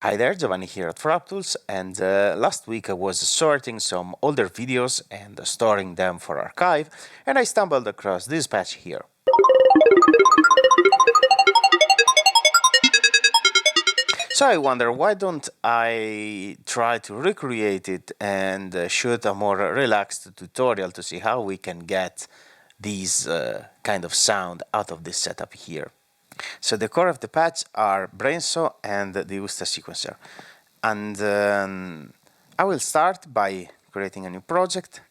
Hi there, Giovanni here at Frap Tools, and last week I was sorting some older videos and storing them for archive, and I stumbled across this patch here. So I wonder, why don't I try to recreate it and shoot a more relaxed tutorial to see how we can get these kind of sound out of this setup here. So the core of the patch are Brainsaw and the Usta sequencer. And I will start by creating a new project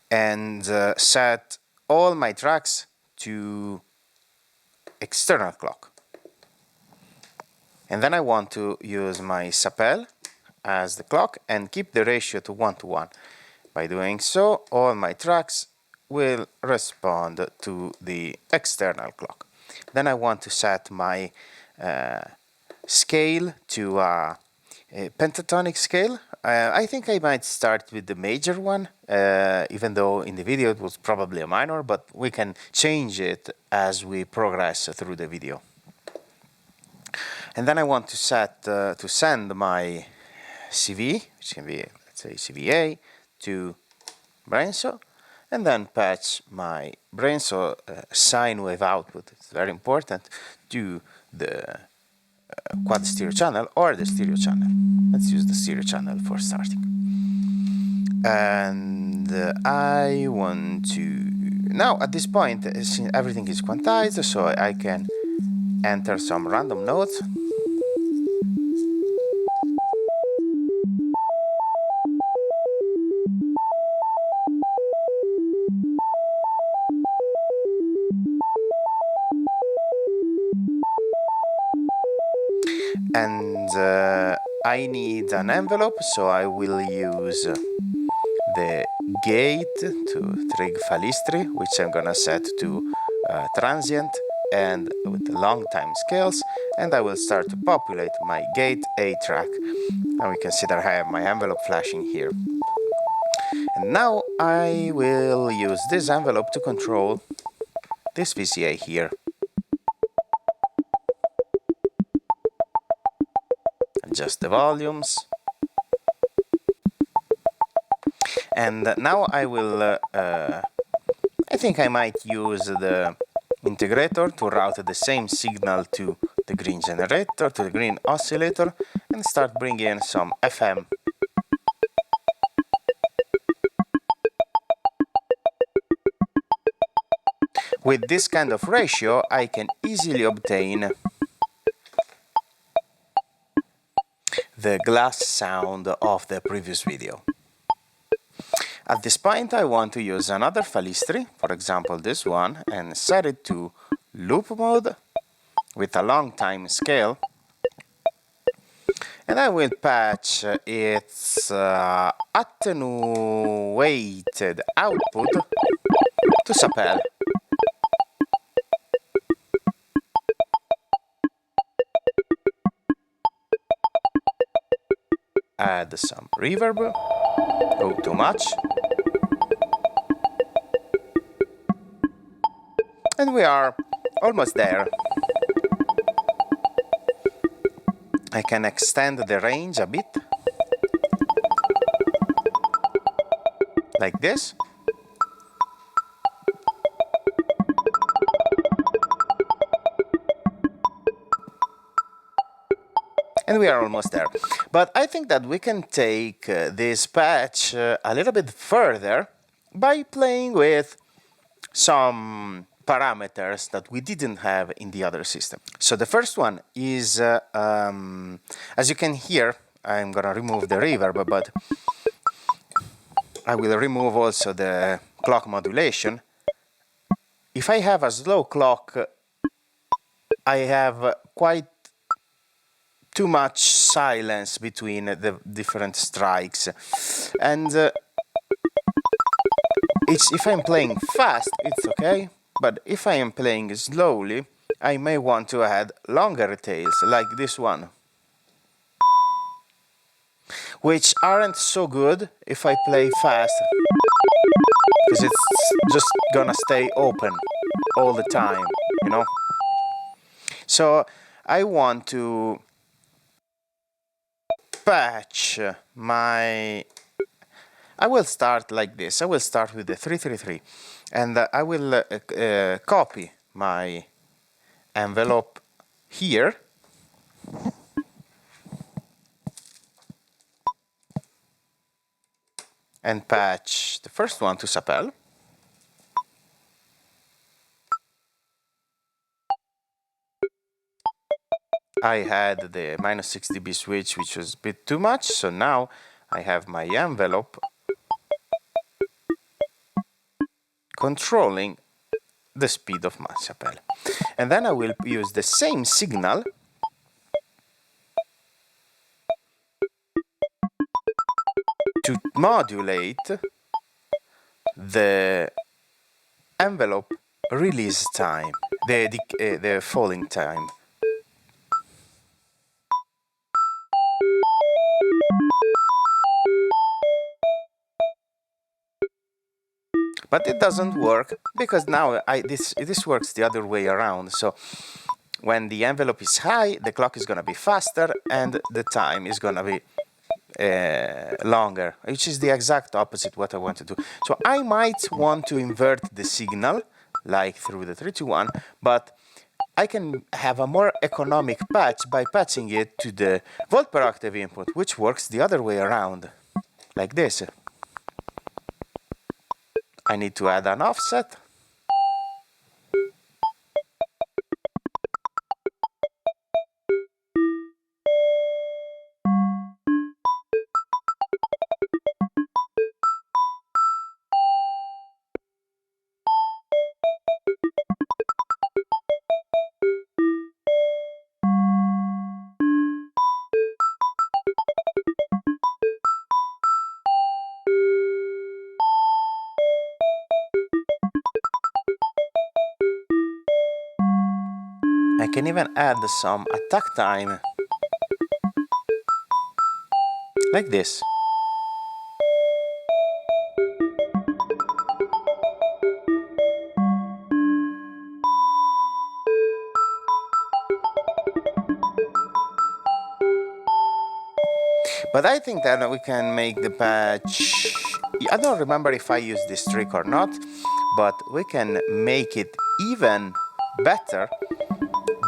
and set all my tracks to external clock. And then I want to use my sapel as the clock and keep the ratio to 1:1. By doing so, all my tracks will respond to the external clock. Then I want to set my scale to a pentatonic scale. I think I might start with the major one, even though in the video it was probably a minor, but we can change it as we progress through the video. And then I want to send my CV, which can be, let's say, CVA, to Brainsaw, and then patch my Brainsaw sine wave output. It's very important to the quad stereo channel or the stereo channel. Let's use the stereo channel for starting. And I want to... Now, at this point, everything is quantized, so I can enter some random notes. And I need an envelope, so I will use the gate to trig falistri, which I'm gonna set to transient and with long time scales, and I will start to populate my gate A track. And we can see that I have my envelope flashing here. And now I will use this envelope to control this VCA here. Adjust the volumes. And now I will, I think I might use the integrator to route the same signal to the green generator, to the green oscillator, and start bringing in some FM. With this kind of ratio, I can easily obtain the glass sound of the previous video. At this point, I want to use another falistri, for example this one, and set it to loop mode with a long time scale. And I will patch its attenuated output to sapel. Add some reverb. Oh, too much. And we are almost there. I can extend the range a bit, like this. And we are almost there. But I think that we can take this patch a little bit further by playing with some parameters that we didn't have in the other system. So the first one is, as you can hear, I'm gonna remove the reverb, but I will remove also the clock modulation. If I have a slow clock, I have quite too much silence between the different strikes, and if I'm playing fast, it's okay, but if I am playing slowly, I may want to add longer tails, like this one, which aren't so good if I play fast, because it's just gonna stay open all the time, you know? So I want to patch my... I will start like this. I will start with the 333, and I will copy my envelope here, and patch the first one to Sapel. I had the minus 6 dB switch, which was a bit too much, so now I have my envelope controlling the speed of my Sapel. And then I will use the same signal to modulate the envelope release time, the falling time. But it doesn't work because now this works the other way around. So when the envelope is high, the clock is going to be faster and the time is going to be longer, which is the exact opposite what I want to do. So I might want to invert the signal, like through the 321, but I can have a more economic patch by patching it to the volt per octave input, which works the other way around, like this. I need to add an offset. I can even add some attack time, like this. But I think that we can make the patch... I don't remember if I used this trick or not, but we can make it even better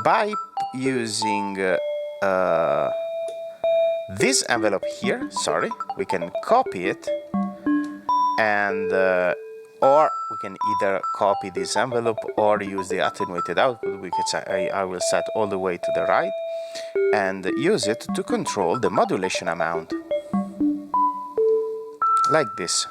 by using this envelope here. Sorry, we can copy it, and or we can either copy this envelope or use the attenuated output, which I will set all the way to the right, and use it to control the modulation amount, like this.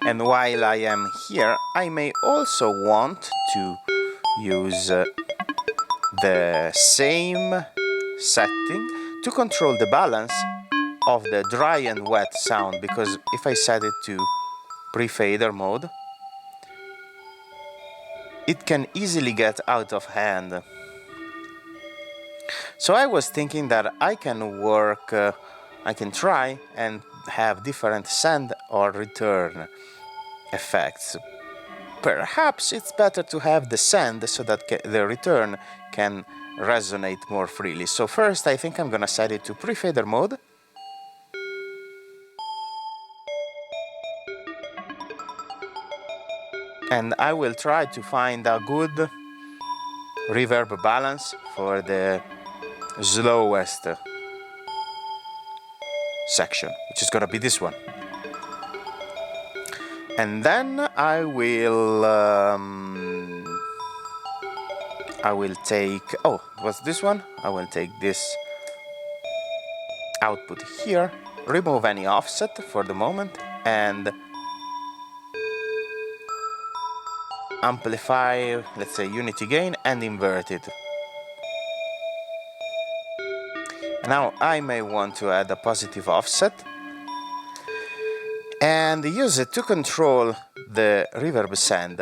And while I am here, I may also want to use the same setting to control the balance of the dry and wet sound, because if I set it to pre-fader mode, it can easily get out of hand. So I was thinking that I can work, I can try and have different send or return effects. Perhaps it's better to have the send so that the return can resonate more freely. So first I think I'm gonna set it to pre-fader mode. And I will try to find a good reverb balance for the slowest section, which is gonna be this one. And then I will take, oh, what's this one? I will take this output here, remove any offset for the moment, and amplify, let's say, unity gain, and invert it. Now I may want to add a positive offset and use it to control the reverb send.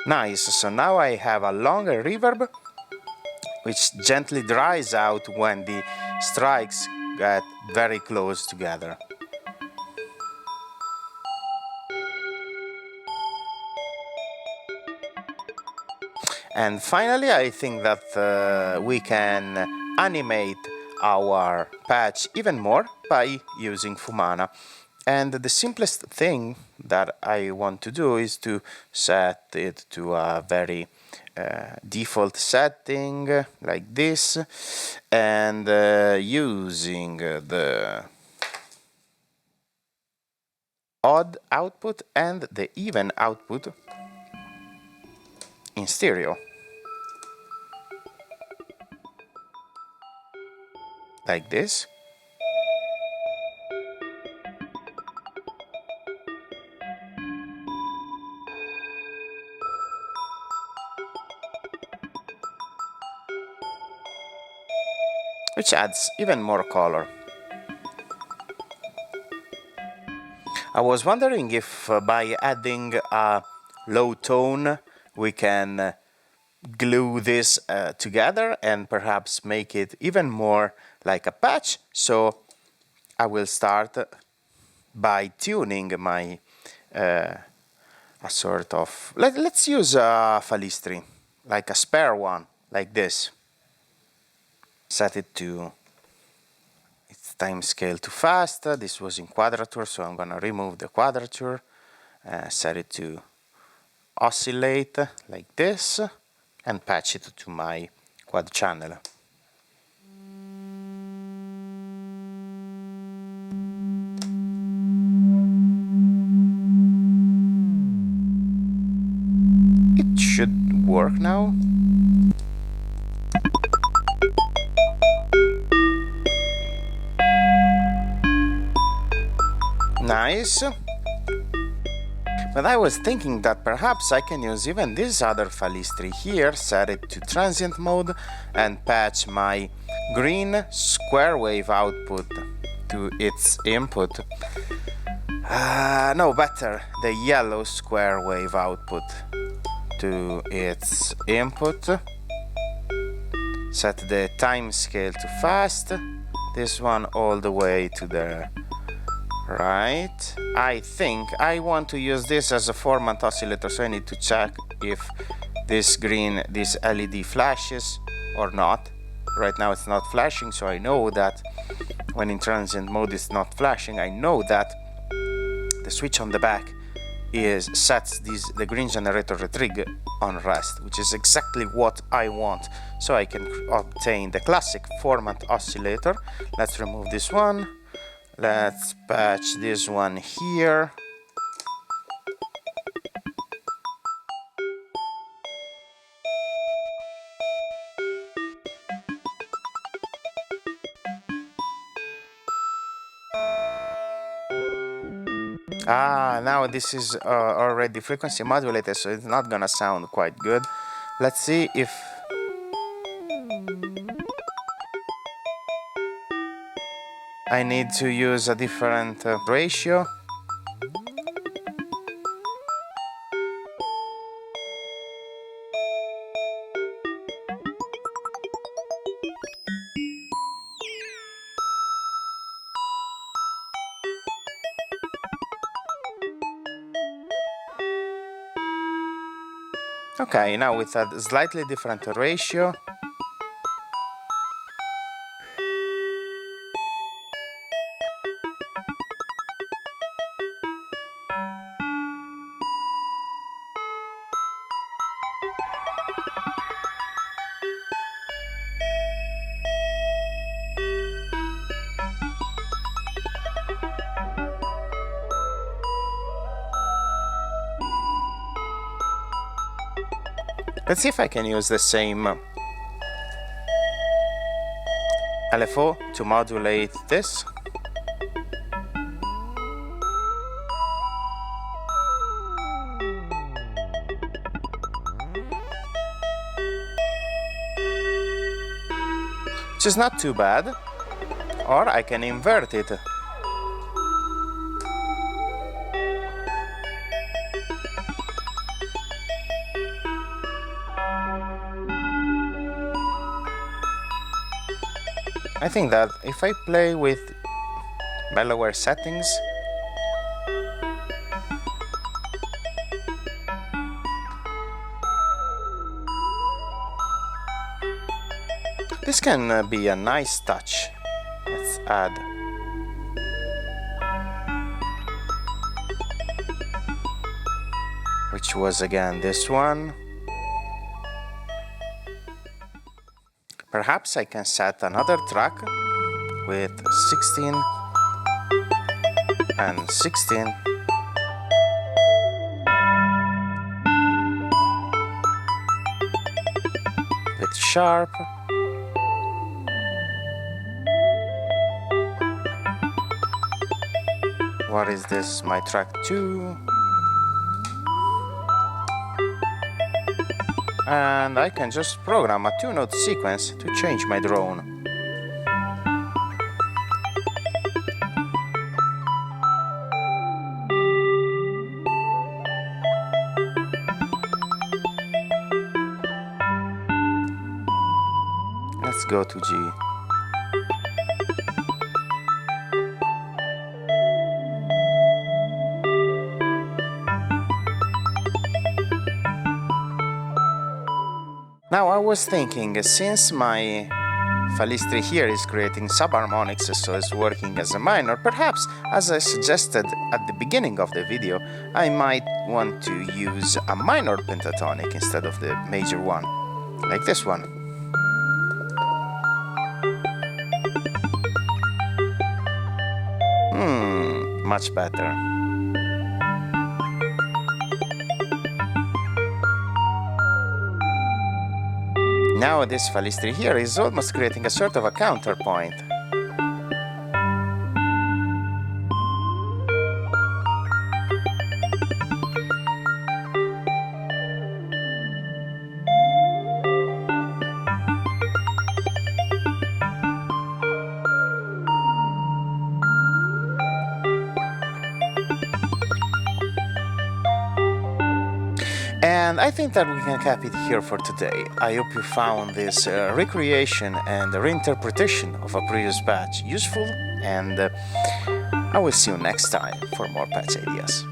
Nice, so now I have a longer reverb which gently dries out when the strikes get very close together. And finally, I think that we can animate our patch even more by using Fumana. And the simplest thing that I want to do is to set it to a very default setting like this, and using the odd output and the even output in stereo, like this. Which adds even more color. I was wondering if by adding a low tone we can glue this together and perhaps make it even more like a patch. So I will start by tuning my a sort of, let's use a Falistri, like a spare one, like this. Set it to its time scale to fast. This was in quadrature, so I'm gonna remove the quadrature, set it to oscillate like this, and patch it to my quad channel. It should work now. Nice. But I was thinking that perhaps I can use even this other Falistri here, set it to transient mode, and patch my green square wave output to its input. No, better, the yellow square wave output to its input. Set the time scale to fast, this one all the way to the right. I think I want to use this as a formant oscillator, so I need to check if this LED flashes or not. Right now it's not flashing, so I know that when in transient mode it's not flashing. I know that the switch on the back sets the green generator retrig on rest, which is exactly what I want, so I can obtain the classic formant oscillator. Let's remove this one. Let's patch this one here. Now this is already frequency modulated, so it's not gonna sound quite good. Let's see if I need to use a different ratio. Okay, now with a slightly different ratio. Let's see if I can use the same LFO to modulate this. Which is not too bad. Or I can invert it. I think that if I play with mellowware settings, this can be a nice touch. Let's add which was again this one. Perhaps I can set another track with 16 and 16. With sharp. What is this? My track 2. And I can just program a 2-note sequence to change my drone. Let's go to G. Now I was thinking, since my Falistri here is creating subharmonics, so it's working as a minor, perhaps, as I suggested at the beginning of the video, I might want to use a minor pentatonic instead of the major one, like this one. Much better. Now this Falistri here is almost creating a sort of a counterpoint. And I think that we can cap it here for today. I hope you found this recreation and reinterpretation of a previous patch useful, and I will see you next time for more patch ideas.